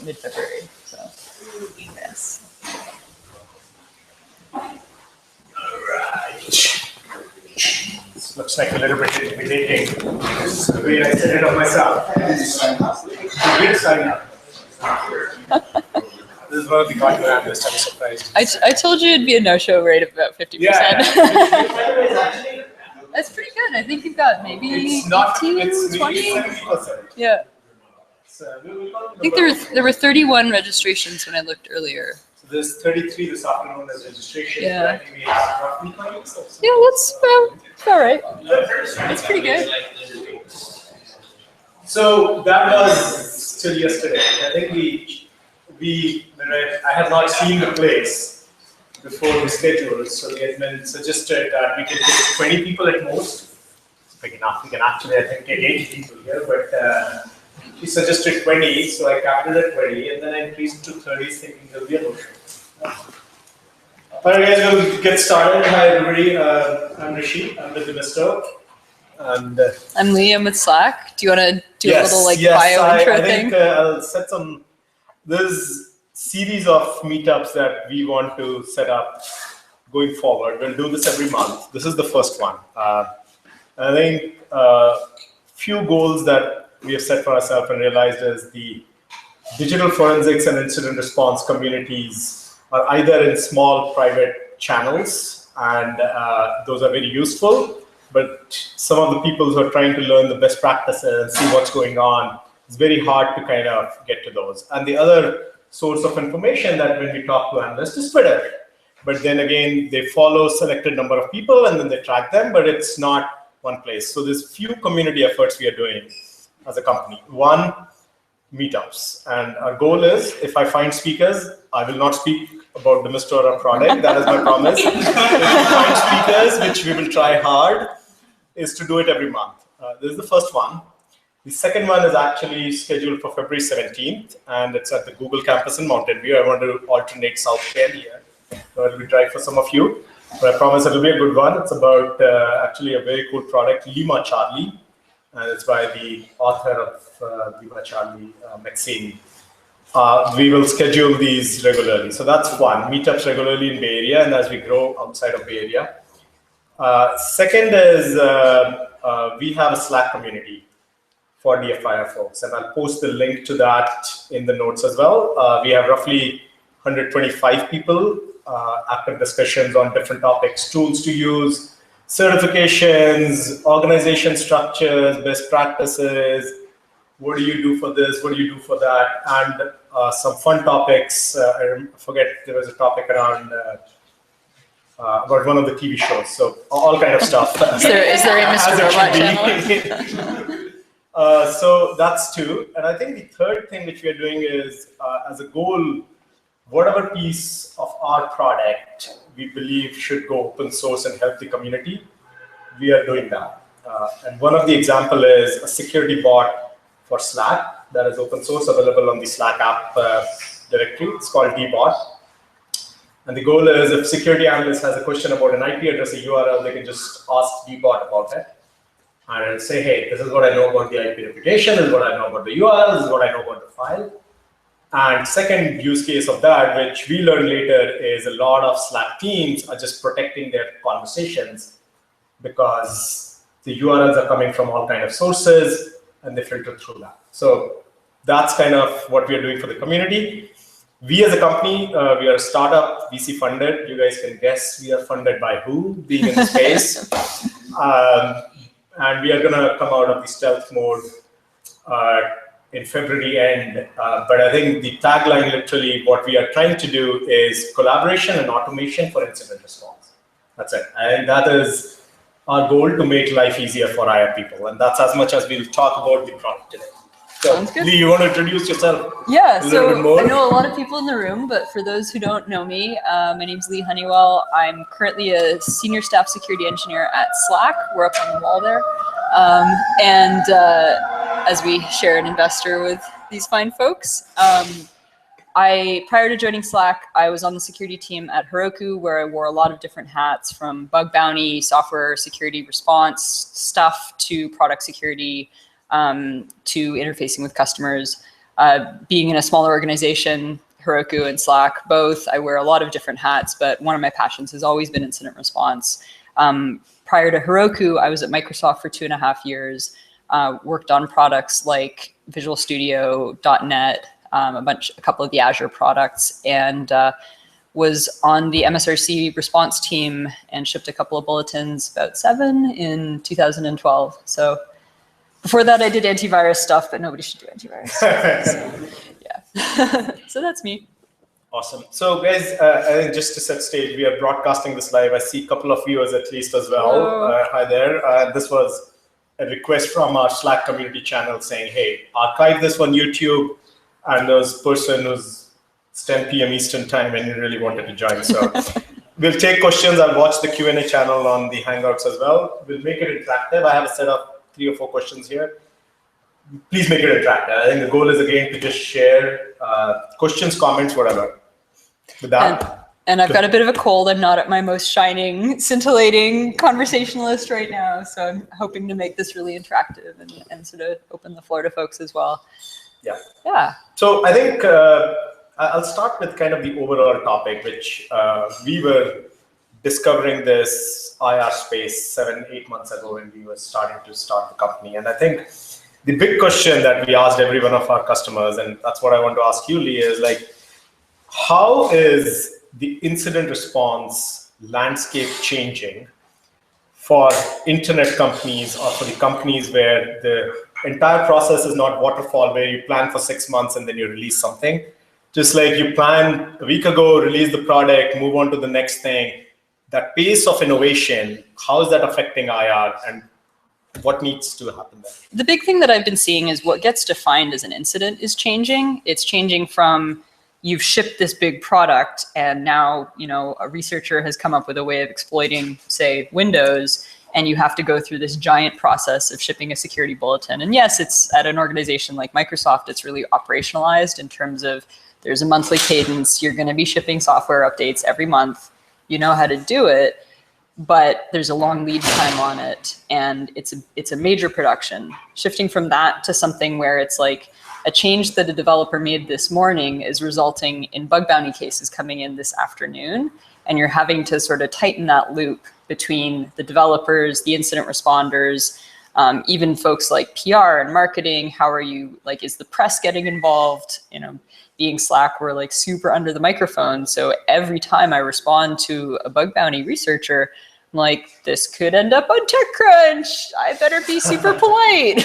mid-February. So, yes. This looks like a little bit intimidating. So the way I set it up myself. We're signing up. This is one of the cartoon analysts. I'm surprised. I told you it'd be a no-show rate of about 50%. Yeah. That's pretty good. I think you've got maybe It's not. 18, It's 20. maybe 70%. Yeah. So I think there were 31 registrations when I looked earlier. So there's 33 this afternoon as registration. Yeah. I think we have roughly 20 so. Yeah, that's all right. That's pretty good. So that was till yesterday. I think I had not seen the place before the schedule, so the admin suggested that we can take 20 people at most. It's big enough. We can actually, I think, get 80 people here, but he suggested 20, so I capped it at 20, and then I increased to 30, thinking there'll be a no show. All right, guys, we'll get started. Hi, everybody. I'm Rishi. I'm with Misto. And I'm Liam with Slack. Do you want to do a little bio intro thing? I think I'll set some. There's series of meetups that we want to set up going forward. We'll do this every month. This is the first one. I think few goals that we have set for ourselves and realized is the digital forensics and incident response communities are either in small private channels, and those are very useful. But some of the people who are trying to learn the best practices and see what's going on, it's very hard to kind of get to those. And the other source of information that when we talk to analysts is Twitter. But then again, they follow selected number of people and then they track them, but it's not one place. So there's few community efforts we are doing as a company. One, meetups. And our goal is, if I find speakers, I will not speak about the Mr. or product. That is my promise. If we find speakers, which we will try hard, is to do it every month. This is the first one. The second one is actually scheduled for February 17th, and it's at the Google campus in Mountain View. I want to alternate South Care here. So it'll be dry for some of you, but I promise it'll be a good one. It's about actually a very cool product, Lima Charlie, and it's by the author of Lima Charlie, Maxine. We will schedule these regularly. So that's one, meetups regularly in Bay Area, and as we grow outside of Bay Area. Second is we have a Slack community for DFIR folks, and I'll post the link to that in the notes as well. We have roughly 125 people, active discussions on different topics, tools to use, certifications, organization structures, best practices, what do you do for this, what do you do for that, and some fun topics. I forget, there was a topic around about one of the TV shows, so all kind of stuff. Is there a Mr. Robot channel? So that's two. And I think the third thing which we are doing is, as a goal, whatever piece of our product we believe should go open source and help the community, we are doing that. And one of the example is a security bot for Slack that is open source, available on the Slack app directory. It's called dbot. And the goal is, if security analyst has a question about an IP address, a URL, they can just ask dbot about it. And I'll say, hey, this is what I know about the IP reputation, this is what I know about the URL, this is what I know about the file. And second use case of that, which we learned later, is a lot of Slack teams are just protecting their conversations because the URLs are coming from all kind of sources and they filter through that. So that's kind of what we are doing for the community. We as a company, we are a startup, VC funded. You guys can guess we are funded by who, being in the space. And we are going to come out of the stealth mode in February end. But I think the tagline, literally, what we are trying to do is collaboration and automation for incident response. That's it. And that is our goal, to make life easier for IR people. And that's as much as we'll talk about the product today. So, Sounds good. Lee, you want to introduce yourself? Yeah, a little bit so more? I know a lot of people in the room, but for those who don't know me, my name's Lee Honeywell. I'm currently a senior staff security engineer at Slack. We're up on the wall there. As we share an investor with these fine folks, prior to joining Slack, I was on the security team at Heroku, where I wore a lot of different hats, from bug bounty, software security response stuff, to product security, to interfacing with customers. Being in a smaller organization, Heroku and Slack, both, I wear a lot of different hats, but one of my passions has always been incident response. Prior to Heroku, I was at Microsoft for 2.5 years, worked on products like Visual Studio, .NET, a couple of the Azure products, and was on the MSRC response team and shipped a couple of bulletins, about 7 in 2012. So before that, I did antivirus stuff, but nobody should do antivirus. So, yeah, so that's me. Awesome. So guys, I think just to set stage, we are broadcasting this live. I see a couple of viewers at least as well. Hi there. This was a request from our Slack community channel saying, hey, archive this on YouTube. And there was a person who's it's 10 p.m. Eastern time and you really wanted to join. So we'll take questions. I'll watch the Q&A channel on the Hangouts as well. We'll make it interactive. I have a set of 3 or 4 questions here. Please make it interactive. I think the goal is again to just share questions, comments, whatever. With that. And I've got a bit of a cold. I'm not at my most shining, scintillating conversationalist right now. So I'm hoping to make this really interactive and sort of open the floor to folks as well. Yeah. Yeah. So I think I'll start with kind of the overall topic, which we were discovering this IR space 7-8 months ago when we were starting to start the company. And I think the big question that we asked every one of our customers, and that's what I want to ask you, Lee, is like, how is the incident response landscape changing for internet companies or for the companies where the entire process is not waterfall, where you plan for 6 months and then you release something? Just like you planned a week ago, release the product, move on to the next thing. That pace of innovation, how is that affecting IR and what needs to happen there? The big thing that I've been seeing is what gets defined as an incident is changing. It's changing from you've shipped this big product and now, you know, a researcher has come up with a way of exploiting, say, Windows, and you have to go through this giant process of shipping a security bulletin. And yes, it's at an organization like Microsoft, it's really operationalized in terms of there's a monthly cadence, you're going to be shipping software updates every month, you know how to do it, but there's a long lead time on it, and it's a major production. Shifting from that to something where it's like a change that a developer made this morning is resulting in bug bounty cases coming in this afternoon, and you're having to sort of tighten that loop between the developers, the incident responders, even folks like PR and marketing. How are you, like, is the press getting involved? You know, being Slack, we're like super under the microphone. So every time I respond to a bug bounty researcher, I'm like, this could end up on TechCrunch. I better be super polite.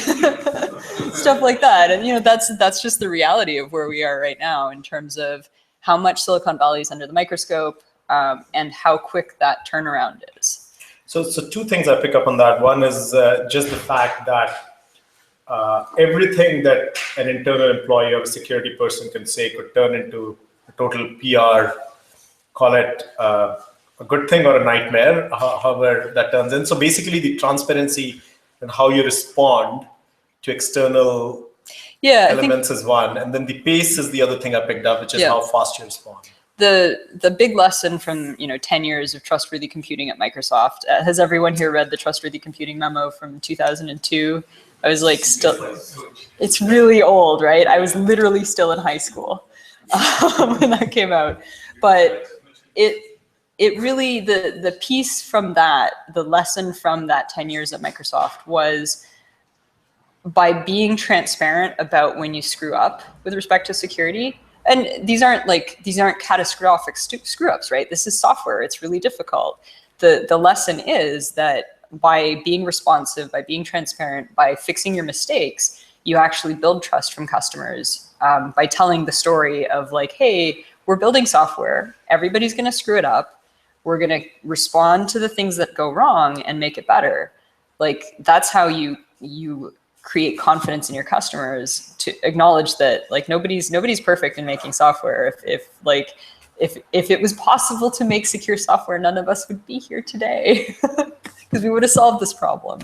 Stuff like that. And, you know, that's just the reality of where we are right now in terms of how much Silicon Valley is under the microscope and how quick that turnaround is. So 2 things I pick up on that. One is just the fact that everything that an internal employee or a security person can say could turn into a total PR, call it a good thing or a nightmare, however that turns in. So basically the transparency and how you respond to external elements is one. And then the pace is the other thing I picked up, which is how fast you respond. The big lesson from 10 years of trustworthy computing at Microsoft, has everyone here read the Trustworthy Computing Memo from 2002? I was like, it's really old, right? I was literally still in high school when that came out. But it really, the piece from that, the lesson from that 10 years at Microsoft was by being transparent about when you screw up with respect to security. And these aren't catastrophic screw ups, right? This is software. It's really difficult. The lesson is that by being responsive, by being transparent, by fixing your mistakes, you actually build trust from customers by telling the story of like, hey, we're building software. Everybody's going to screw it up. We're going to respond to the things that go wrong and make it better. Like, that's how you create confidence in your customers, to acknowledge that like nobody's perfect in making software. If it was possible to make secure software, none of us would be here today because we would have solved this problem.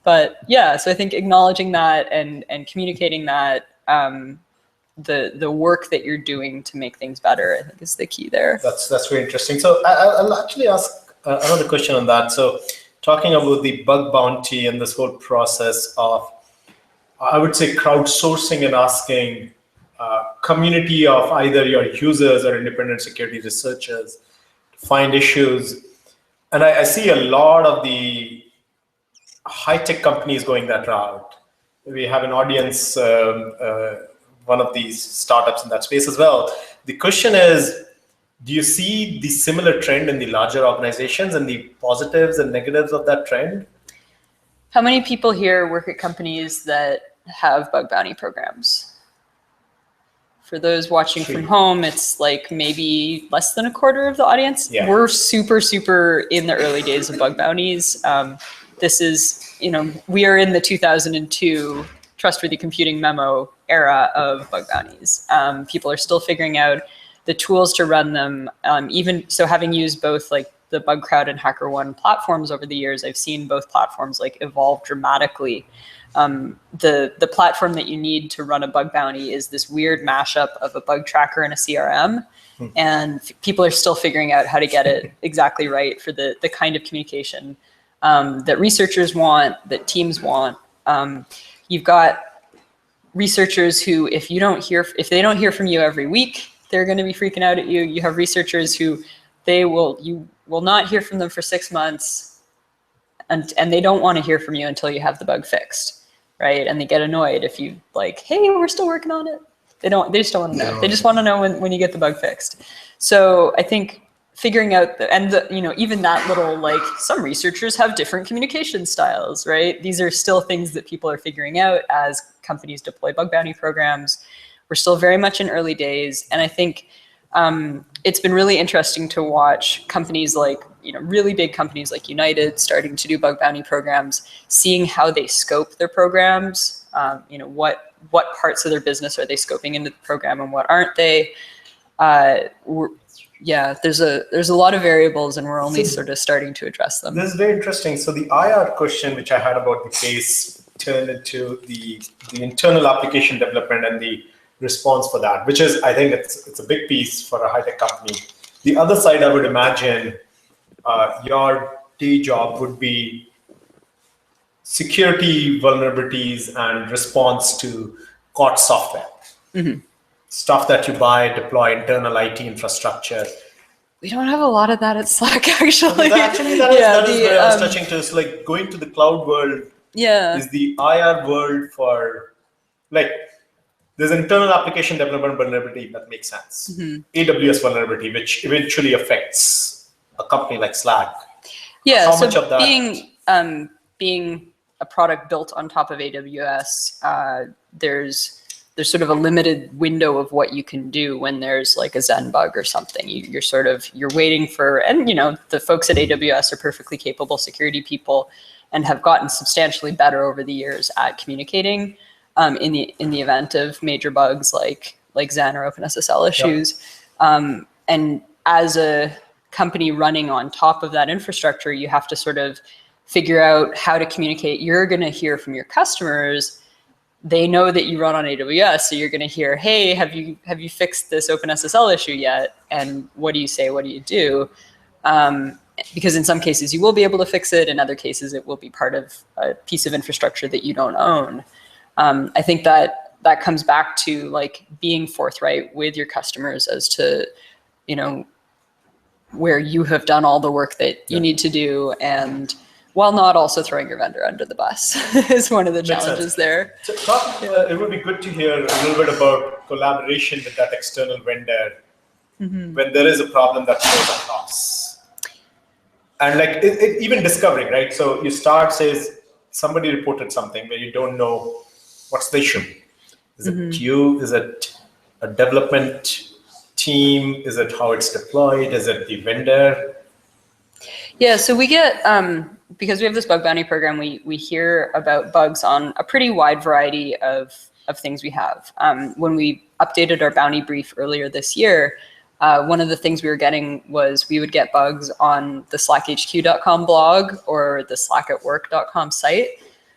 But yeah, so I think acknowledging that and communicating that, the work that you're doing to make things better, I think is the key there. That's very interesting. So I'll actually ask another question on that. So talking about the bug bounty and this whole process of, I would say, crowdsourcing and asking community of either your users or independent security researchers to find issues. And I see a lot of the high-tech companies going that route. We have an audience, one of these startups in that space as well. The question is, do you see the similar trend in the larger organizations and the positives and negatives of that trend? How many people here work at companies that have bug bounty programs? For those watching from home, it's like maybe less than a quarter of the audience. Yeah. We're super in the early days of bug bounties. This is, we are in the 2002 Trustworthy Computing Memo era of bug bounties. People are still figuring out the tools to run them. Even so, having used both like the BugCrowd and HackerOne platforms over the years, I've seen both platforms like evolve dramatically. The platform that you need to run a bug bounty is this weird mashup of a bug tracker and a CRM. And people are still figuring out how to get it exactly right for the kind of communication that researchers want, that teams want. You've got researchers who, if they don't hear from you every week, they're going to be freaking out at you. You have researchers who you will not hear from them for 6 months, and they don't want to hear from you until you have the bug fixed, right? And they get annoyed if you like, hey, we're still working on it. They just don't want to know. They just want to know when you get the bug fixed. So I think figuring out even that little, like, some researchers have different communication styles, right? These are still things that people are figuring out as companies deploy bug bounty programs. We're still very much in early days. And I think it's been really interesting to watch companies like, really big companies like United starting to do bug bounty programs, seeing how they scope their programs, what parts of their business are they scoping into the program and what aren't they? There's a lot of variables, and we're only sort of starting to address them. This is very interesting. So the IR question, which I had about the case, turned into the internal application development and the response for that, which is, I think it's a big piece for a high-tech company. The other side, I would imagine, your day job would be security vulnerabilities and response to caught software. Mm-hmm. Stuff that you buy, deploy internal IT infrastructure. We don't have a lot of that at Slack, actually. That is where I was touching to. It's like going to the cloud world is the IR world for, like, there's internal application development vulnerability that makes sense. Mm-hmm. AWS vulnerability, which eventually affects a company like Slack. Yeah, how much of that? Being a product built on top of AWS, there's sort of a limited window of what you can do when there's like a Zen bug or something. You're waiting for, and the folks at AWS are perfectly capable security people and have gotten substantially better over the years at communicating in the event of major bugs like Zen or OpenSSL issues. Yep. And as a company running on top of that infrastructure, you have to sort of figure out how to communicate. You're going to hear from your customers. They know that you run on AWS, so you're going to hear, hey, have you fixed this OpenSSL issue yet? And what do you say? What do you do? Because in some cases you will be able to fix it. In other cases, it will be part of a piece of infrastructure that you don't own. I think that comes back to like being forthright with your customers as to, where you have done all the work that you need to do, and while not also throwing your vendor under the bus is one of the challenges there. So it would be good to hear a little bit about collaboration with that external vendor when there is a problem that goes across. And like even discovering, right? So you start, says somebody reported something where you don't know what's the issue. Is it you? Is it a development team? Is it how it's deployed? Is it the vendor? Yeah, so we get, because we have this bug bounty program, we hear about bugs on a pretty wide variety of things we have. When we updated our bounty brief earlier this year, one of the things we were getting was we would get bugs on the slackhq.com blog or the slackatwork.com site.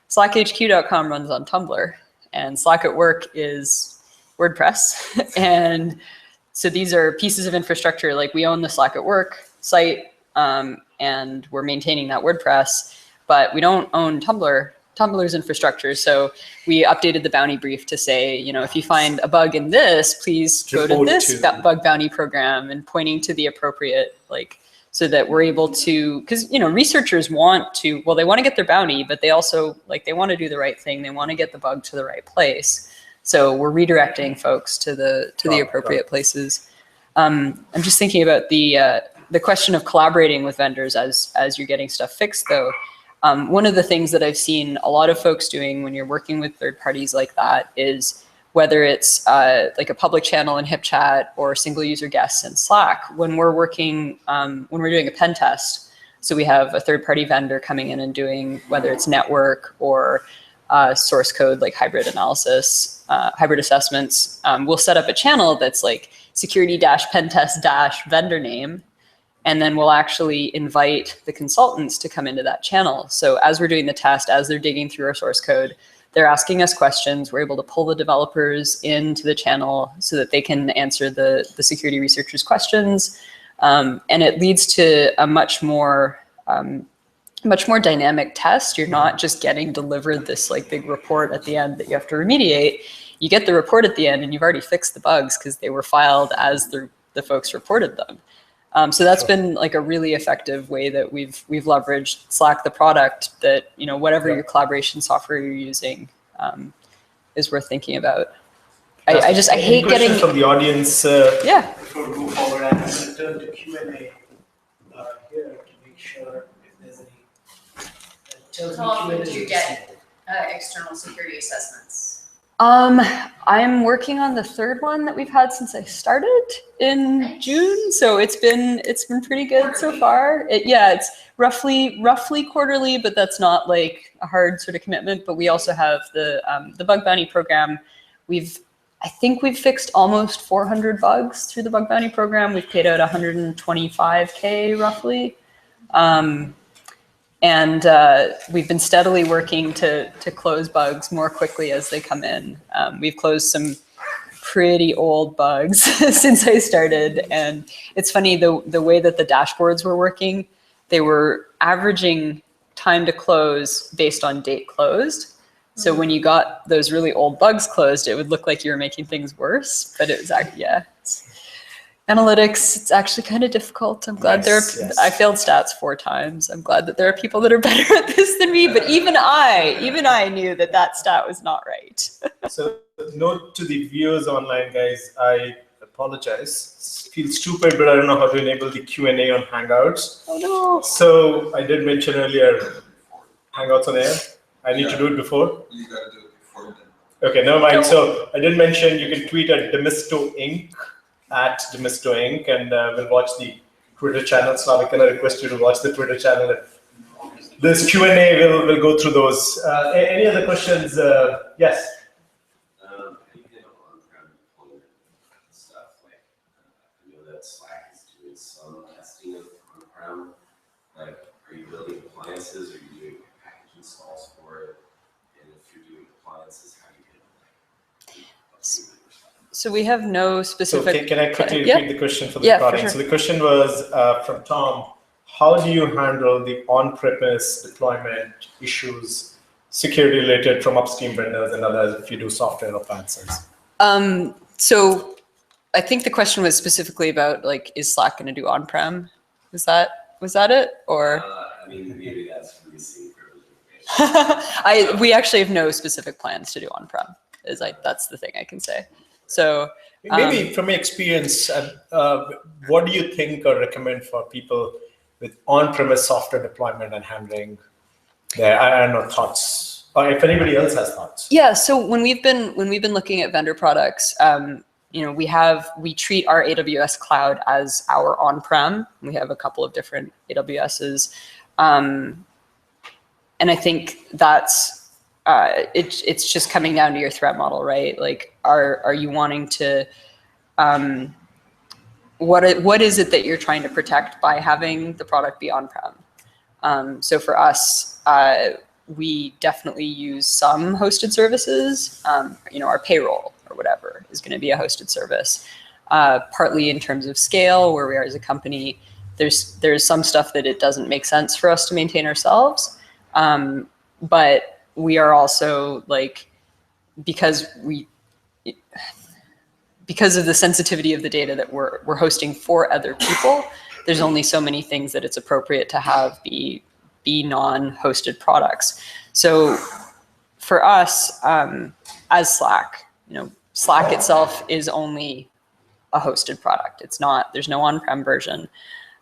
Slackhq.com runs on Tumblr, and Slack at Work is WordPress. And so these are pieces of infrastructure, like we own the Slack at Work site, and we're maintaining that WordPress, but we don't own Tumblr. Tumblr's infrastructure. So we updated the bounty brief to say, if you find a bug in this, please go to this bug bounty program, and pointing to the appropriate, so that we're able to, because, researchers want to, they want to get their bounty, but they also, they want to do the right thing. They want to get the bug to the right place. So we're redirecting folks to the appropriate places. I'm just thinking about the question of collaborating with vendors as you're getting stuff fixed, though. One of the things that I've seen a lot of folks doing when you're working with third parties like that is, whether it's like a public channel in HipChat or single user guests in Slack, when we're working, when we're doing a pen test, so we have a third party vendor coming in and doing, whether it's network or source code, like hybrid analysis, hybrid assessments, we'll set up a channel that's like security-pentest-vendor name. And then we'll actually invite the consultants to come into that channel. So as we're doing the test, as they're digging through our source code, they're asking us questions. We're able to pull the developers into the channel so that they can answer the security researchers' questions. And it leads to a much more dynamic test. You're not just getting delivered this big report at the end that you have to remediate. You get the report at the end and you've already fixed the bugs because they were filed as the folks reported them. So that's been a really effective way that we've leveraged Slack, the product, that, whatever your collaboration software you're using is worth thinking about. I hate getting from the audience. Yeah. Before we go forward, I'm going to turn to Q&A here to make sure if there's any. How often do you get external security assessments? I'm working on the third one that we've had since I started in June. So it's been pretty good so far. It's roughly quarterly, but that's not a hard sort of commitment. But we also have the bug bounty program. I think we've fixed almost 400 bugs through the bug bounty program. We've paid out 125K roughly. And we've been steadily working to close bugs more quickly as they come in. We've closed some pretty old bugs since I started. And it's funny, the way that the dashboards were working, they were averaging time to close based on date closed. So when you got those really old bugs closed, it would look like you were making things worse. But it was actually, analytics, it's actually kind of difficult. I'm glad I failed stats 4 times. I'm glad that there are people that are better at this than me, but even I knew that stat was not right. So note to the viewers online, guys, I apologize. It feels stupid, but I don't know how to enable the Q&A on Hangouts. Oh no. So I did mention earlier, Hangouts on air. I need to do it before? You got to do it before then. Okay, never mind. So I did mention you can tweet at Demisto Inc. at Demisto Inc. and we'll watch the Twitter channel. So I can request you to watch the Twitter channel. This Q&A, we'll go through those. Any other questions? Yes. Anything on on-prem deployment stuff, I know that Slack is doing some testing of on-prem. Are you building appliances? Are you doing package installs for it? And if you're doing appliances, how do you get So we have no specific. So can I quickly repeat the question for the recording? Sure. So the question was from Tom. How do you handle the on-premise deployment issues, security related from upstream vendors and others if you do software appliances? So I think the question was specifically about is Slack going to do on-prem? Was that it, or? Maybe that's releasing privilege information. We actually have no specific plans to do on-prem. That's the thing I can say. So maybe from your experience, what do you think or recommend for people with on-premise software deployment and handling their, I don't know, thoughts, or if anybody else has thoughts? Yeah. So when we've been looking at vendor products, we treat our AWS cloud as our on-prem. We have a couple of different AWSs, and I think that's it's just coming down to your threat model, right? Are you wanting to what is it that you're trying to protect by having the product be on-prem? So for us, we definitely use some hosted services. Our payroll or whatever is going to be a hosted service. Partly in terms of scale, where we are as a company, there's some stuff that it doesn't make sense for us to maintain ourselves. But we are also like, because of the sensitivity of the data that we're hosting for other people, there's only so many things that it's appropriate to have be non-hosted products. So for us, as Slack, Slack itself is only a hosted product. It's not, there's no on-prem version.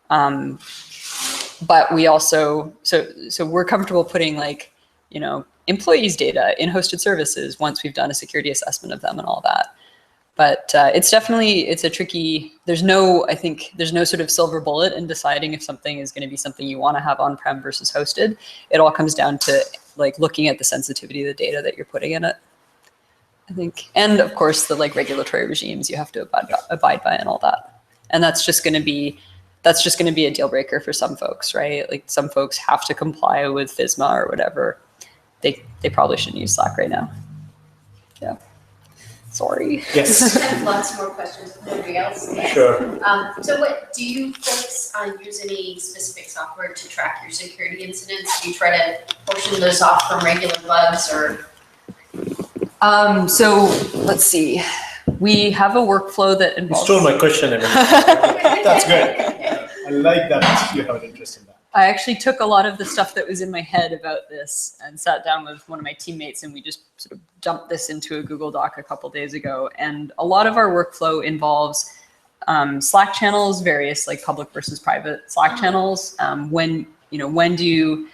But we also, so we're comfortable putting like, employees' data in hosted services once we've done a security assessment of them and all that. But it's a tricky, I think there's no sort of silver bullet in deciding if something is going to be something you want to have on-prem versus hosted. It all comes down to like looking at the sensitivity of the data that you're putting in it, I think. And of course the like regulatory regimes you have to abide by and all that. And that's just going to be a deal breaker for some folks, right? Like some folks have to comply with FISMA or whatever. They probably shouldn't use Slack right now. Yeah. Sorry. Yes. I have lots more questions if nobody else. Yes. Sure. So what, do you folks use any specific software to track your security incidents? Do you try to portion those off from regular bugs or? So let's see. We have a workflow that You involves. stole my question. That's good. I like that you have an interest in that. I actually took a lot of the stuff that was in my head about this and sat down with one of my teammates, and we just sort of dumped this into a Google Doc a couple days ago. And a lot of our workflow involves Slack channels, various like public versus private Slack channels. When do you,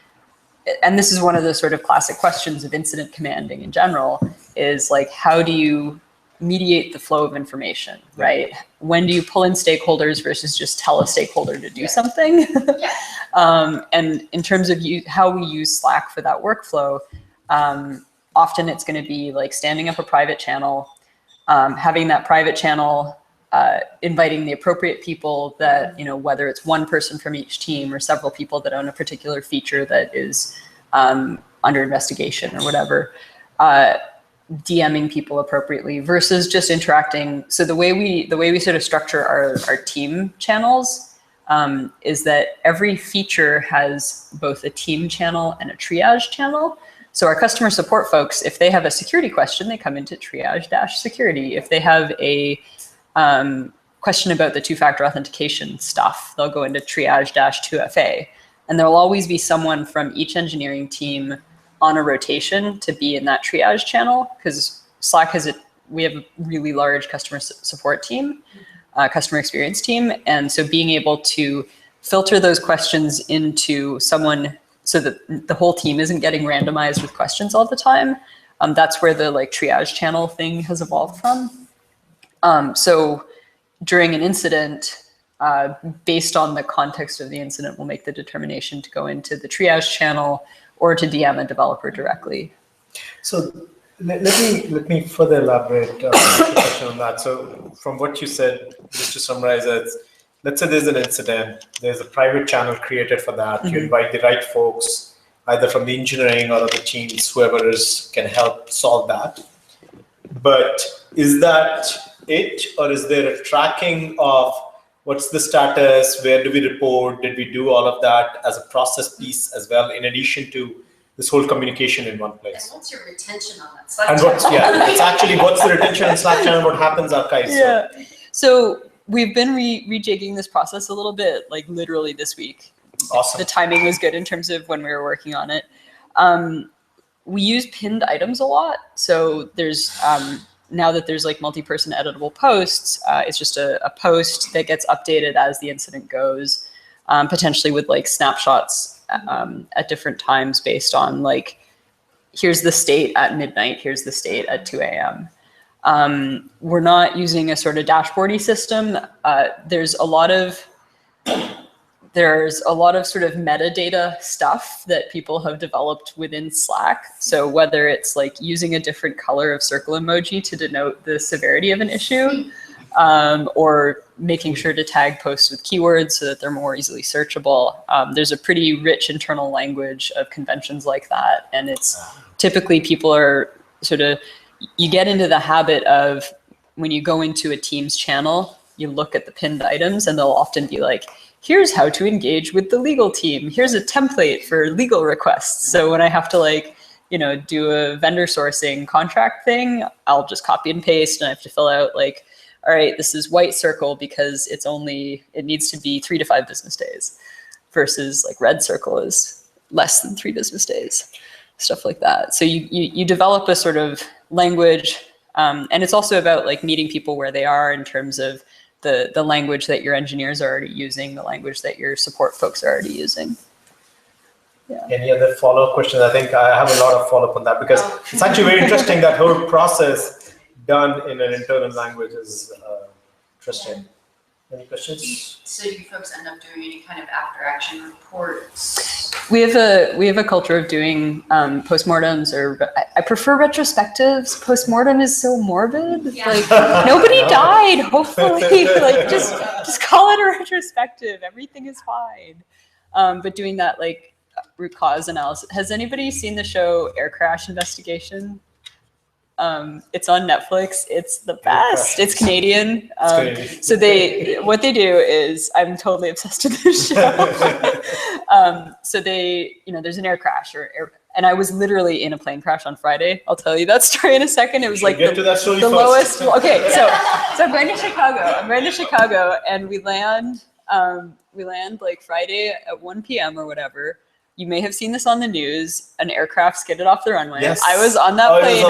and this is one of the sort of classic questions of incident commanding in general, is like, how do you mediate the flow of information, right? When do you pull in stakeholders versus just tell a stakeholder to do something? And in terms of how we use Slack for that workflow, often it's going to be like standing up a private channel, having that private channel, inviting the appropriate people that, whether it's one person from each team or several people that own a particular feature that is under investigation or whatever, DMing people appropriately versus just interacting. So the way we sort of structure our team channels is that every feature has both a team channel and a triage channel. So our customer support folks, if they have a security question, they come into triage-security. If they have a question about the two-factor authentication stuff, they'll go into triage-2FA. And there'll always be someone from each engineering team on a rotation to be in that triage channel, because Slack we have a really large customer support team, customer experience team. And so being able to filter those questions into someone so that the whole team isn't getting randomized with questions all the time. That's where the like triage channel thing has evolved from. So during an incident, based on the context of the incident, we'll make the determination to go into the triage channel or to DM a developer directly. So let me further elaborate on that. So from what you said, just to summarize it, let's say there's an incident, there's a private channel created for that. Mm-hmm. You invite the right folks, either from the engineering or other teams, whoever can help solve that. But is that it, or is there a tracking of what's the status? Where do we report? Did we do all of that as a process piece as well, in addition to this whole communication in one place? And what's your retention on that Slack channel? What's the retention on Slack channel? What happens archives? Yeah. So we've been rejigging this process a little bit, like literally this week. Awesome. The timing was good in terms of when we were working on it. We use pinned items a lot. So there's now that there's like multi-person editable posts, it's just a post that gets updated as the incident goes, potentially with like snapshots at different times based on like, here's the state at midnight, here's the state at 2 a.m. We're not using a sort of dashboardy system. There's a lot of sort of metadata stuff that people have developed within Slack. So whether it's like using a different color of circle emoji to denote the severity of an issue, or making sure to tag posts with keywords so that they're more easily searchable. There's a pretty rich internal language of conventions like that. And it's typically people are sort of, you get into the habit of when you go into a team's channel, you look at the pinned items and they'll often be like, here's how to engage with the legal team. Here's a template for legal requests. So when I have to like, do a vendor sourcing contract thing, I'll just copy and paste, and I have to fill out like, all right, this is white circle because it needs to be 3 to 5 business days, versus like red circle is less than 3 business days, stuff like that. So you develop a sort of language, and it's also about like meeting people where they are in terms of the language that your engineers are already using, the language that your support folks are already using. Yeah. Any other follow-up questions? I think I have a lot of follow-up on that, because it's actually very interesting that whole process done in an internal language is interesting. Any questions? So do you folks end up doing any kind of after-action reports? We have a culture of doing postmortems, or I prefer retrospectives. Postmortem is so morbid. Yeah. Like nobody died. Hopefully, like just call it a retrospective. Everything is fine. But doing that like root cause analysis. Has anybody seen the show Air Crash Investigation? It's on Netflix. It's the best. It's Canadian. So what they do is, I'm totally obsessed with this show. So there's an air crash and I was literally in a plane crash on Friday. I'll tell you that story in a second. It was like the lowest. Okay, so I'm going to Chicago, and we land like Friday at 1 p.m. or whatever. You may have seen this on the news. An aircraft skidded off the runway. Yes. I was on that plane.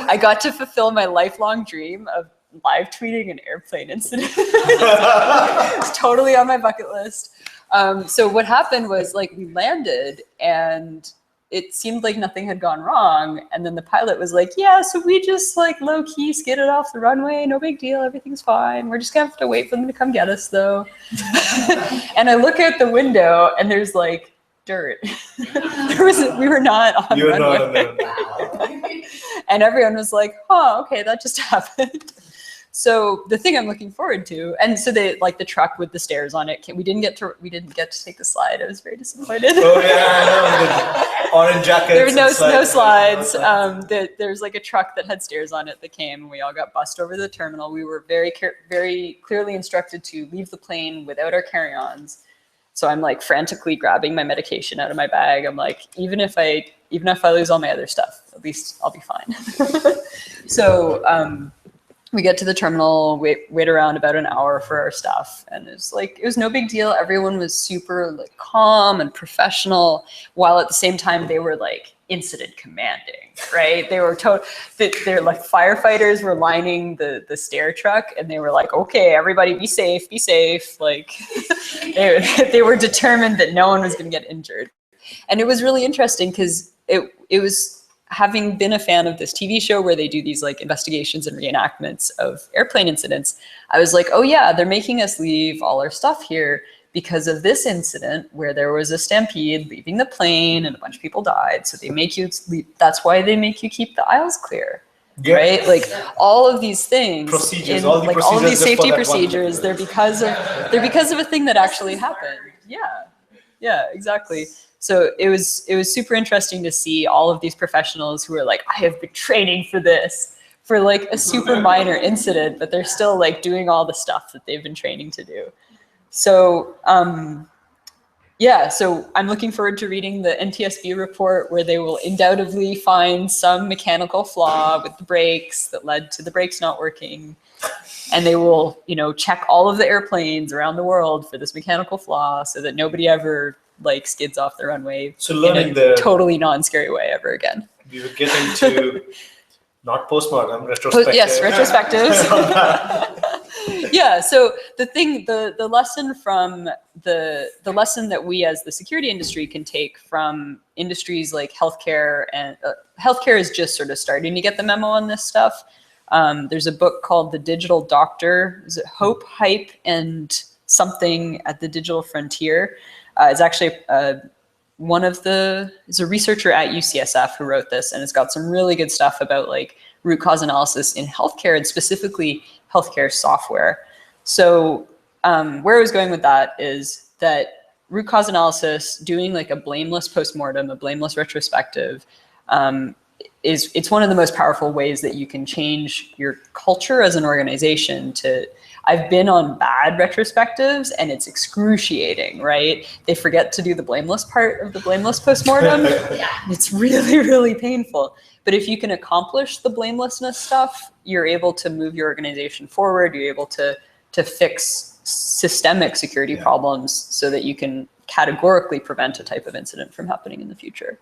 I got to fulfill my lifelong dream of live tweeting an airplane incident. It's totally on my bucket list. So what happened was, like, we landed and it seemed like nothing had gone wrong. And then the pilot was like, yeah, so we just like low key skidded off the runway. No big deal. Everything's fine. We're just gonna have to wait for them to come get us though. And I look out the window and there's like dirt. We were not on the runway. And everyone was like, oh, okay, that just happened. So the thing I'm looking forward to, and so they like the truck with the stairs on it. We didn't get to take the slide. I was very disappointed. Oh yeah, I know. The orange jackets. There were no slides. There's like a truck that had stairs on it that came, and we all got bussed over to the terminal. We were very clearly instructed to leave the plane without our carry-ons. So I'm like frantically grabbing my medication out of my bag. I'm like, even if I lose all my other stuff, at least I'll be fine. So we get to the terminal, wait around about an hour for our stuff, and it was no big deal. Everyone was super like calm and professional, while at the same time they were like incident commanding, right? They were they're like firefighters were lining the stair truck, and they were like, okay, everybody be safe. Like they were determined that no one was going to get injured. And it was really interesting because it was, having been a fan of this TV show where they do these like investigations and reenactments of airplane incidents, I was like, oh yeah, they're making us leave all our stuff here because of this incident where there was a stampede leaving the plane and a bunch of people died. So they make you leave. That's why they make you keep the aisles clear, right? Like all of these things, all of these safety procedures, they're because of a thing that actually happened. Yeah, exactly. So it was super interesting to see all of these professionals who are like, I have been training for this, for like a super minor incident, but they're still like doing all the stuff that they've been training to do. So so I'm looking forward to reading the NTSB report where they will undoubtedly find some mechanical flaw with the brakes that led to the brakes not working. And they will, check all of the airplanes around the world for this mechanical flaw so that nobody ever like skids off the runway in a totally non-scary way ever again. We were getting to not postmortem, retrospective. Yes, retrospectives. Yeah, so the lesson from the lesson that we as the security industry can take from industries like healthcare, and healthcare is just sort of starting to get the memo on this stuff. There's a book called The Digital Doctor. Is it Hope, Hype, and Something at the Digital Frontier? It's actually is a researcher at UCSF who wrote this, and it's got some really good stuff about like root cause analysis in healthcare, and specifically healthcare software. So where I was going with that is that root cause analysis, doing like a blameless postmortem, a blameless retrospective, it's one of the most powerful ways that you can change your culture as an organization to I've been on bad retrospectives and it's excruciating, right? They forget to do the blameless part of the blameless postmortem. It's really, really painful. But if you can accomplish the blamelessness stuff, you're able to move your organization forward. You're able to fix systemic security problems so that you can categorically prevent a type of incident from happening in the future.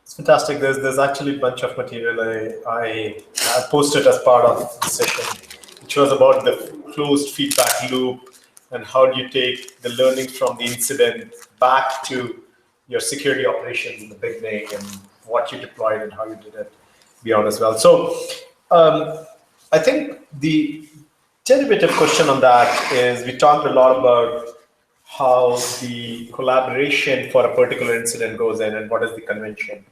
It's fantastic. There's actually a bunch of material I posted as part of the session, which was about the closed feedback loop and how do you take the learnings from the incident back to your security operations in the beginning and what you deployed and how you did it beyond as well. So I think the derivative question on that is we talked a lot about how the collaboration for a particular incident goes in and what is the convention.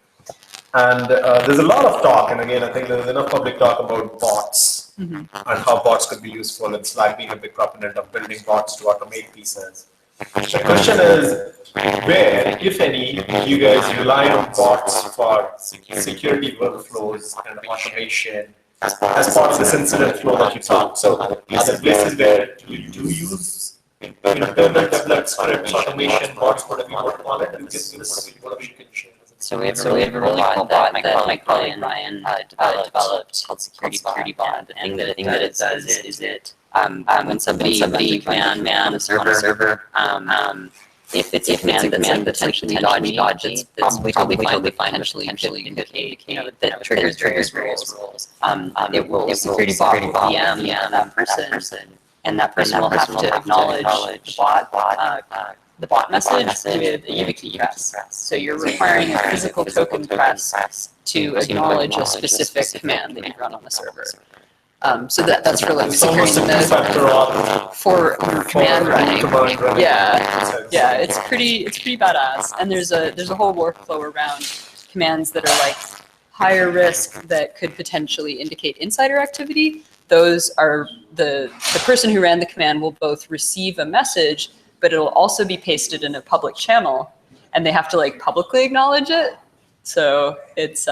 And there's a lot of talk, and again, I think there's enough public talk about bots and how bots could be useful, and Slack being a big proponent of building bots to automate pieces. The question is, where, if any, do you guys rely on bots for security workflows and automation as part of this incident flow that you talked? So are there places where you do use internal developed script automation bots, whatever you want to call it, and give us whatever you can share? So we have a really cool bot that my colleague Ryan developed called Security Bot. The thing that it does is it when somebody can man a server, if it's a command that's potentially dodgy, that's probably fine, potentially indicate that triggers various rules. It will security bot VM that person, and that person will have to acknowledge the bot message with a YubiKey press. So you're requiring a physical token press to acknowledge a specific command that you run on the server. So that's for like securing the for command running. Yeah, it's pretty badass. And there's a whole workflow around commands that are like higher risk that could potentially indicate insider activity. Those are the person who ran the command will both receive a message, but it'll also be pasted in a public channel, and they have to like publicly acknowledge it. So it's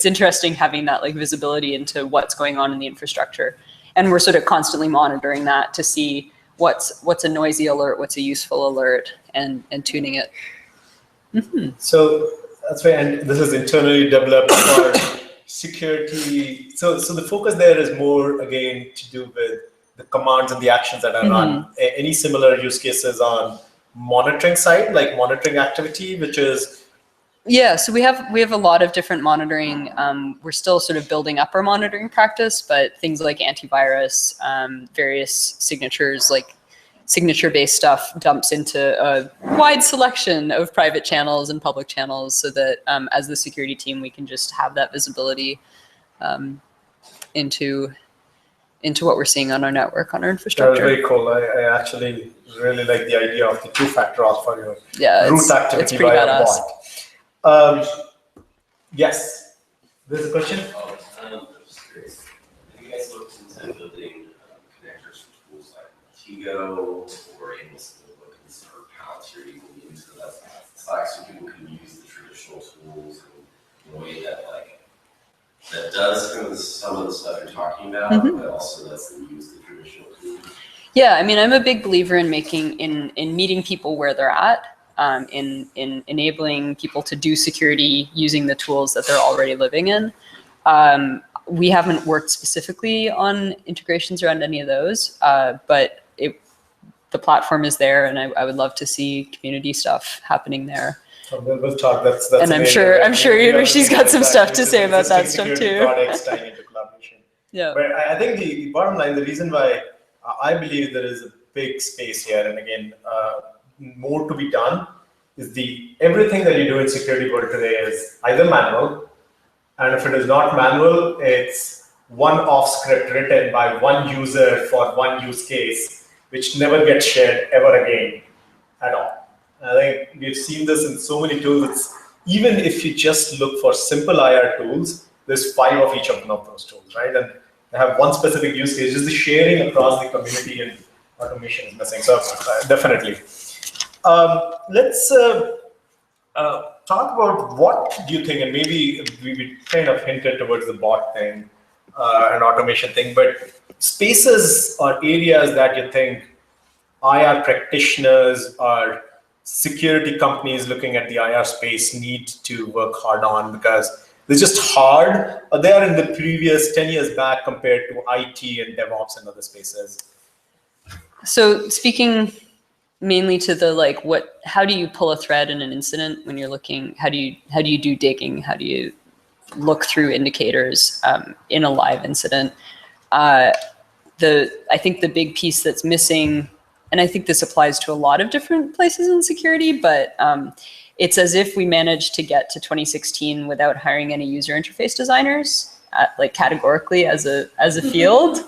interesting having that like visibility into what's going on in the infrastructure, and we're sort of constantly monitoring that to see what's a noisy alert, what's a useful alert, and tuning it. So that's right, and this is internally developed for security. So the focus there is more again to do with the commands and the actions that are run. Any similar use cases on monitoring side, like monitoring activity, which is? Yeah, so we have a lot of different monitoring. We're still sort of building up our monitoring practice, but things like antivirus, various signatures, like signature-based stuff dumps into a wide selection of private channels and public channels so that as the security team, we can just have that visibility into what we're seeing on our network, on our infrastructure. That's very cool. I actually really like the idea of the two-factor auth for your root activity by a bot. Yes, there's a question? I'm just curious. Have you guys looked into building connectors for tools like Tigo or Amos or Palantir you can use for that Slack so people can use the traditional tools in a way that that does kind of some of the stuff you're talking about, but also lets them use the traditional tools? Yeah, I mean, I'm a big believer in meeting people where they're at, in enabling people to do security using the tools that they're already living in. We haven't worked specifically on integrations around any of those, but the platform is there, and I would love to see community stuff happening there. So we'll talk. That's and I'm sure she's got some stuff to say about that stuff too. Products tying into collaboration. Yeah. But I think the bottom line, the reason why I believe there is a big space here, and again, more to be done, is everything that you do in security world today is either manual, and if it is not manual, it's one-off script written by one user for one use case, which never gets shared ever again at all. I think we've seen this in so many tools. Even if you just look for simple IR tools, there's 5 of each of those tools, right? And they have one specific use case. Just the sharing across the community and automation is missing. So definitely. Let's talk about what do you think, and maybe we kind of hinted towards the bot thing. an automation thing, but spaces or areas that you think IR practitioners or security companies looking at the IR space need to work hard on because they're just hard, or they are in the previous 10 years back compared to IT and DevOps and other spaces? So speaking mainly to the like, how do you pull a thread in an incident when you're looking? How do you do digging? How do you look through indicators in a live incident? I think the big piece that's missing, and I think this applies to a lot of different places in security, but it's as if we managed to get to 2016 without hiring any user interface designers, like categorically as a field.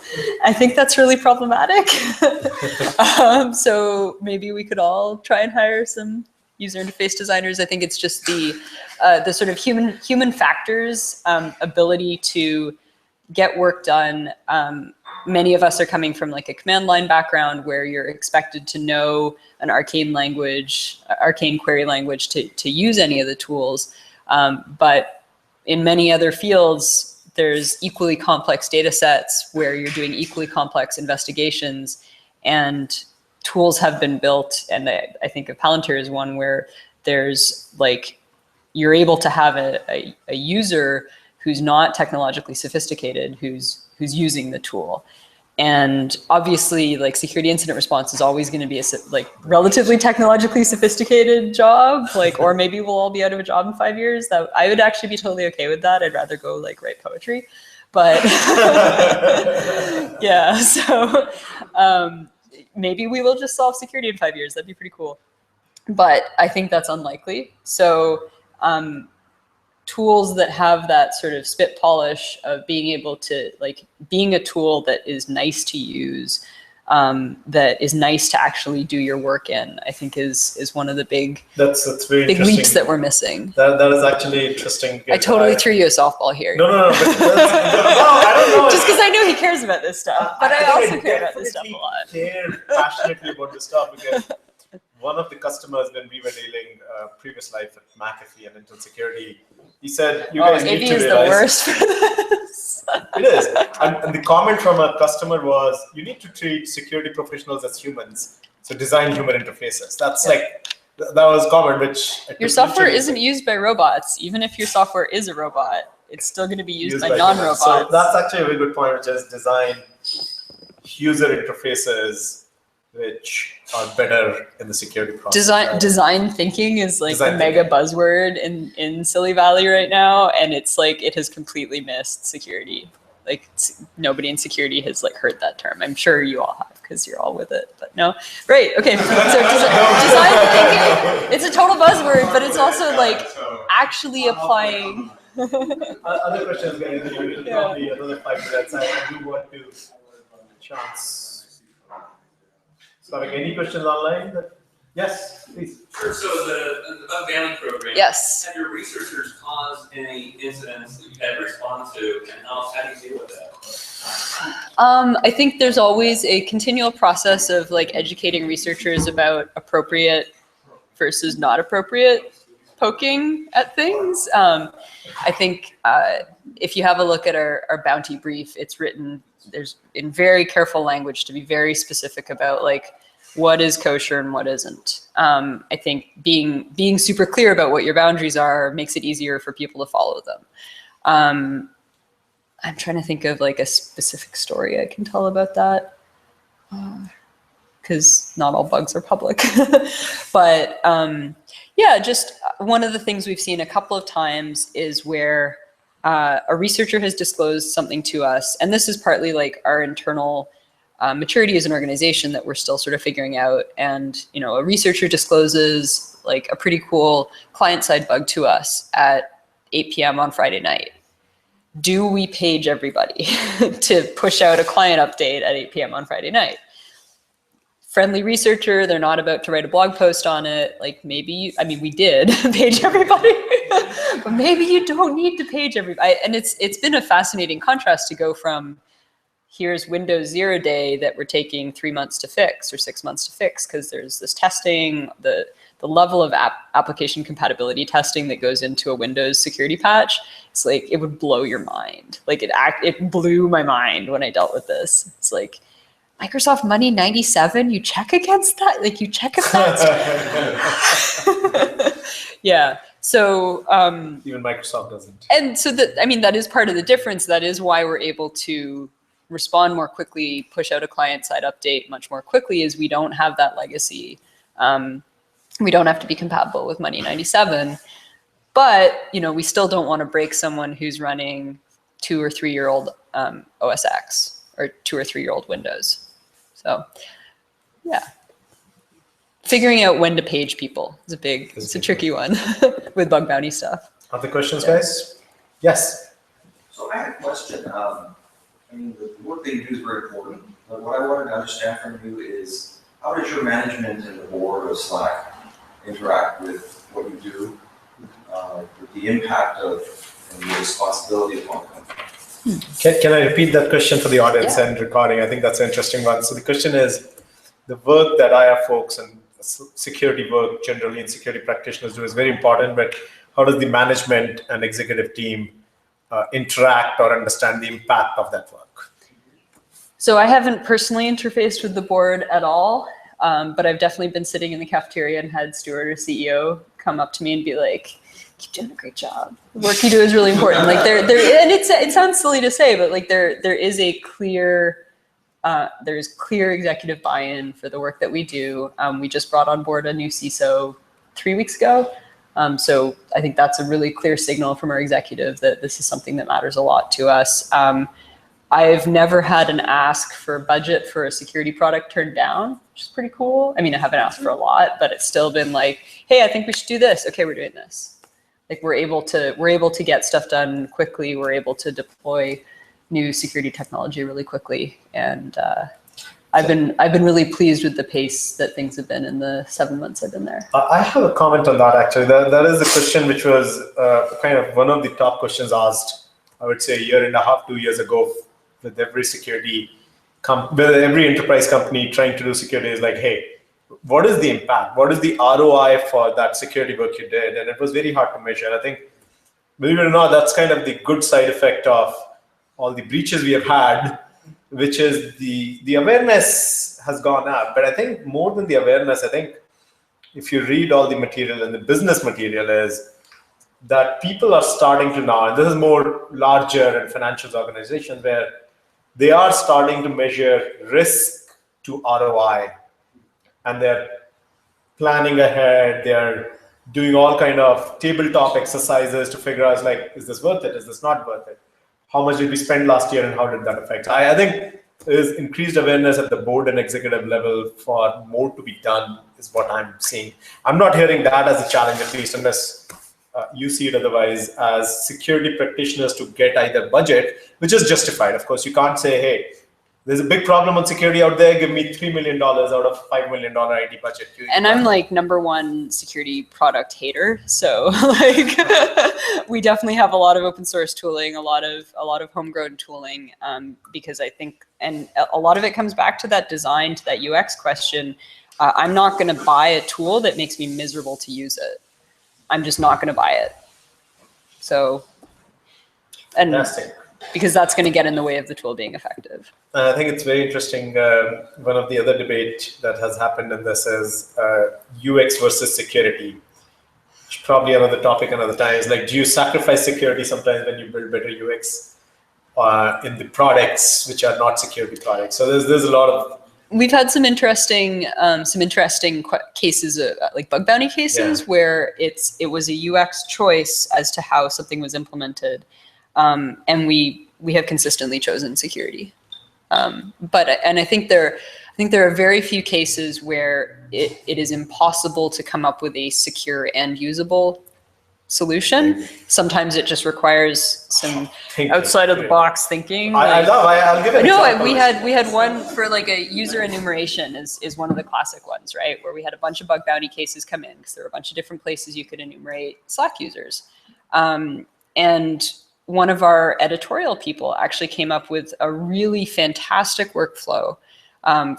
I think that's really problematic. So maybe we could all try and hire some user interface designers. I think it's just the sort of human factors, ability to get work done. Many of us are coming from like a command line background where you're expected to know an arcane query language to use any of the tools. But in many other fields, there's equally complex data sets where you're doing equally complex investigations, and tools have been built. And I think of Palantir as one where there's like, you're able to have a user who's not technologically sophisticated, who's using the tool. And obviously, like, security incident response is always going to be a like relatively technologically sophisticated job, like, or maybe we'll all be out of a job in 5 years. That I would actually be totally okay with that. I'd rather go like write poetry, but yeah. So maybe we will just solve security in 5 years. That'd be pretty cool. But I think that's unlikely. So tools that have that sort of spit polish of being able to, like, being a tool that is nice to use, that is nice to actually do your work in, I think is one of the big that's very big leaps that we're missing. That is actually interesting. I totally threw you a softball here. No. But I don't know. Just because I know he cares about this stuff, but I also care about this stuff a lot. I care passionately about this stuff because one of the customers, when we were dealing previous life at McAfee and Intel Security, he said, "You guys need to realize." the worst for this. It is, and the comment from a customer was, "You need to treat security professionals as humans, so design human interfaces." That's like that was common. Which your software isn't used by robots. Even if your software is a robot, it's still going to be used by non-robots. So that's actually a very good point, which is design user interfaces which are better in the security process. Design thinking is like the mega buzzword in Silly Valley right now, and it's like it has completely missed security. Like nobody in security has like heard that term. I'm sure you all have because you're all with it, but no. Right, okay. So design thinking, it's a total buzzword, but it's also like actually applying. Other questions, guys. Probably another 5 minutes. I do want to chance. Any questions online? Yes, please. Sure. So the bug bounty program. Yes. Have your researchers caused any incidents that you've had to respond to, and how do you deal with that? I think there's always a continual process of like educating researchers about appropriate versus not appropriate poking at things. I think if you have a look at our bounty brief, it's written in very careful language to be very specific about like what is kosher and what isn't. I think being super clear about what your boundaries are makes it easier for people to follow them. I'm trying to think of like a specific story I can tell about that, because not all bugs are public. But yeah, just one of the things we've seen a couple of times is where a researcher has disclosed something to us, and this is partly like our internal maturity as an organization that we're still sort of figuring out. And a researcher discloses like a pretty cool client-side bug to us at 8 p.m. on Friday night. Do we page everybody to push out a client update at 8 p.m. on Friday night? Friendly researcher, they're not about to write a blog post on it. Like maybe, we did page everybody, but maybe you don't need to page everybody. And it's been a fascinating contrast to go from, here's Windows 0 day that we're taking 3 months to fix or 6 months to fix because there's this testing, the level of application compatibility testing that goes into a Windows security patch. It's like, it would blow your mind. Like it blew my mind when I dealt with this. It's like, Microsoft Money 97, you check against that? Like you check if that's... Yeah, so... Even Microsoft doesn't. And so that is part of the difference. That is why we're able to respond more quickly, push out a client-side update much more quickly, is we don't have that legacy. We don't have to be compatible with Money 97, but we still don't want to break someone who's running 2 or 3 year old OS X or 2 or 3 year old Windows. So, yeah, figuring out when to page people is it's a tricky one with bug bounty stuff. Other questions, guys? Yes. So I had a question. The work that you do is very important, but what I wanted to understand from you is how does your management and the board of Slack interact with what you do, with the impact of and the responsibility upon the company? Can I repeat that question for the audience and recording? I think that's an interesting one. So the question is, the work that IR folks and security work generally and security practitioners do is very important, but how does the management and executive team interact or understand the impact of that work? So I haven't personally interfaced with the board at all. But I've definitely been sitting in the cafeteria and had Stuart or CEO come up to me and be like, "Keep doing a great job. The work you do is really important." Like and it sounds silly to say, but like there is a clear executive buy-in for the work that we do. We just brought on board a new CISO 3 weeks ago. So I think that's a really clear signal from our executive that this is something that matters a lot to us. I've never had an ask for budget for a security product turned down, which is pretty cool. I mean, I haven't asked for a lot, but it's still been like, hey, I think we should do this. Okay, we're doing this. Like we're able to get stuff done quickly. We're able to deploy new security technology really quickly. And I've been really pleased with the pace that things have been in the 7 months I've been there. I have a comment on that actually. That is a question which was kind of one of the top questions asked, I would say, 1.5 years, 2 years ago, with every with every enterprise company trying to do security is like, hey, what is the impact? What is the ROI for that security work you did? And it was very hard to measure. I think, believe it or not, that's kind of the good side effect of all the breaches we have had, which is the awareness has gone up. But I think more than the awareness, I think if you read all the material and the business material is that people are starting to now, and this is more larger and financial organizations where they are starting to measure risk to ROI, and they're planning ahead. They're doing all kind of tabletop exercises to figure out, like, is this worth it? Is this not worth it? How much did we spend last year and how did that affect? I think there's increased awareness at the board and executive level for more to be done is what I'm seeing. I'm not hearing that as a challenge, at least, unless you see it otherwise, as security practitioners to get either budget, which is justified. Of course, you can't say, hey, there's a big problem on security out there, give me $3 million out of $5 million IT budget. And I'm like #1 security product hater. So like we definitely have a lot of open source tooling, a lot of homegrown tooling, because I think, and a lot of it comes back to that design, to that UX question. I'm not going to buy a tool that makes me miserable to use it. I'm just not going to buy it. So, and Fantastic. Because that's going to get in the way of the tool being effective. I think it's very interesting. One of the other debate that has happened in this is UX versus security. Probably another topic another time is like, do you sacrifice security sometimes when you build better UX in the products which are not security products? So there's a lot of. We've had some interesting cases, like bug bounty cases, where it was a UX choice as to how something was implemented, and we have consistently chosen security. But I think there are very few cases where it is impossible to come up with a secure and usable solution. Sometimes it just requires some outside of the box thinking. I'll give it. No, we had one for like a user enumeration is one of the classic ones, right? Where we had a bunch of bug bounty cases come in because there were a bunch of different places you could enumerate Slack users. And one of our editorial people actually came up with a really fantastic workflow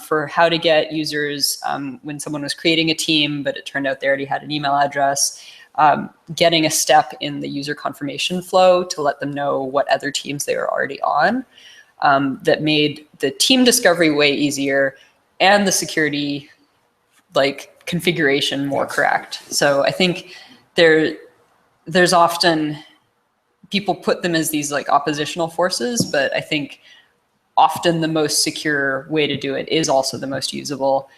for how to get users, when someone was creating a team, but it turned out they already had an email address, getting a step in the user confirmation flow to let them know what other teams they were already on. That made the team discovery way easier and the security configuration more correct. So I think there's often people put them as these oppositional forces, but I think often the most secure way to do it is also the most usable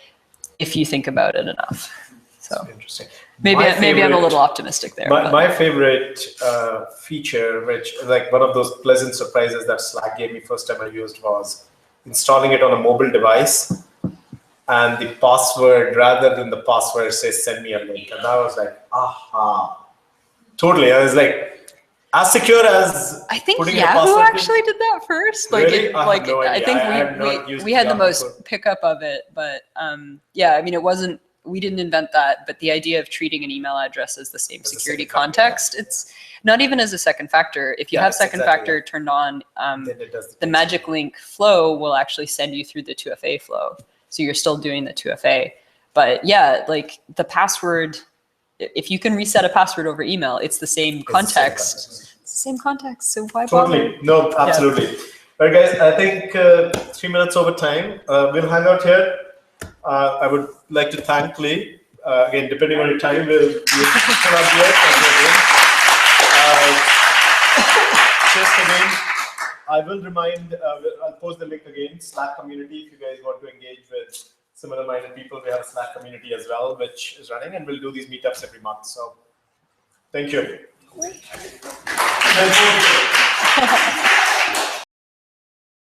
if you think about it enough. So interesting. maybe I'm a little optimistic there. My favorite feature, which one of those pleasant surprises that Slack gave me first time I used, was installing it on a mobile device, and the password, rather than the password, says send me a link, and I was like, aha, totally. I was like, as secure as I think putting Yahoo actually did that first. Really? I have no I idea. think I have not used we had the Yahoo most before. pickup of it, but yeah, I mean, we didn't invent that, but the idea of treating an email address as the same As a security second factor, context, it's not even as a second factor. If you have it's second exactly factor turned on, Then it does the magic link flow will actually send you through the 2FA flow. So you're still doing the 2FA. But yeah, the password, if you can reset a password over email, it's the same context. It's the same context, so why bother? Totally. No, absolutely. Yeah. All right, guys, I think 3 minutes over time. We'll hang out here. I would like to thank Lee. Again, depending on your time, we'll put up here. Just again, I will remind, I'll post the link again, Slack community, if you guys want to engage with similar-minded people. We have a Slack community as well, which is running, and we'll do these meetups every month. So thank you.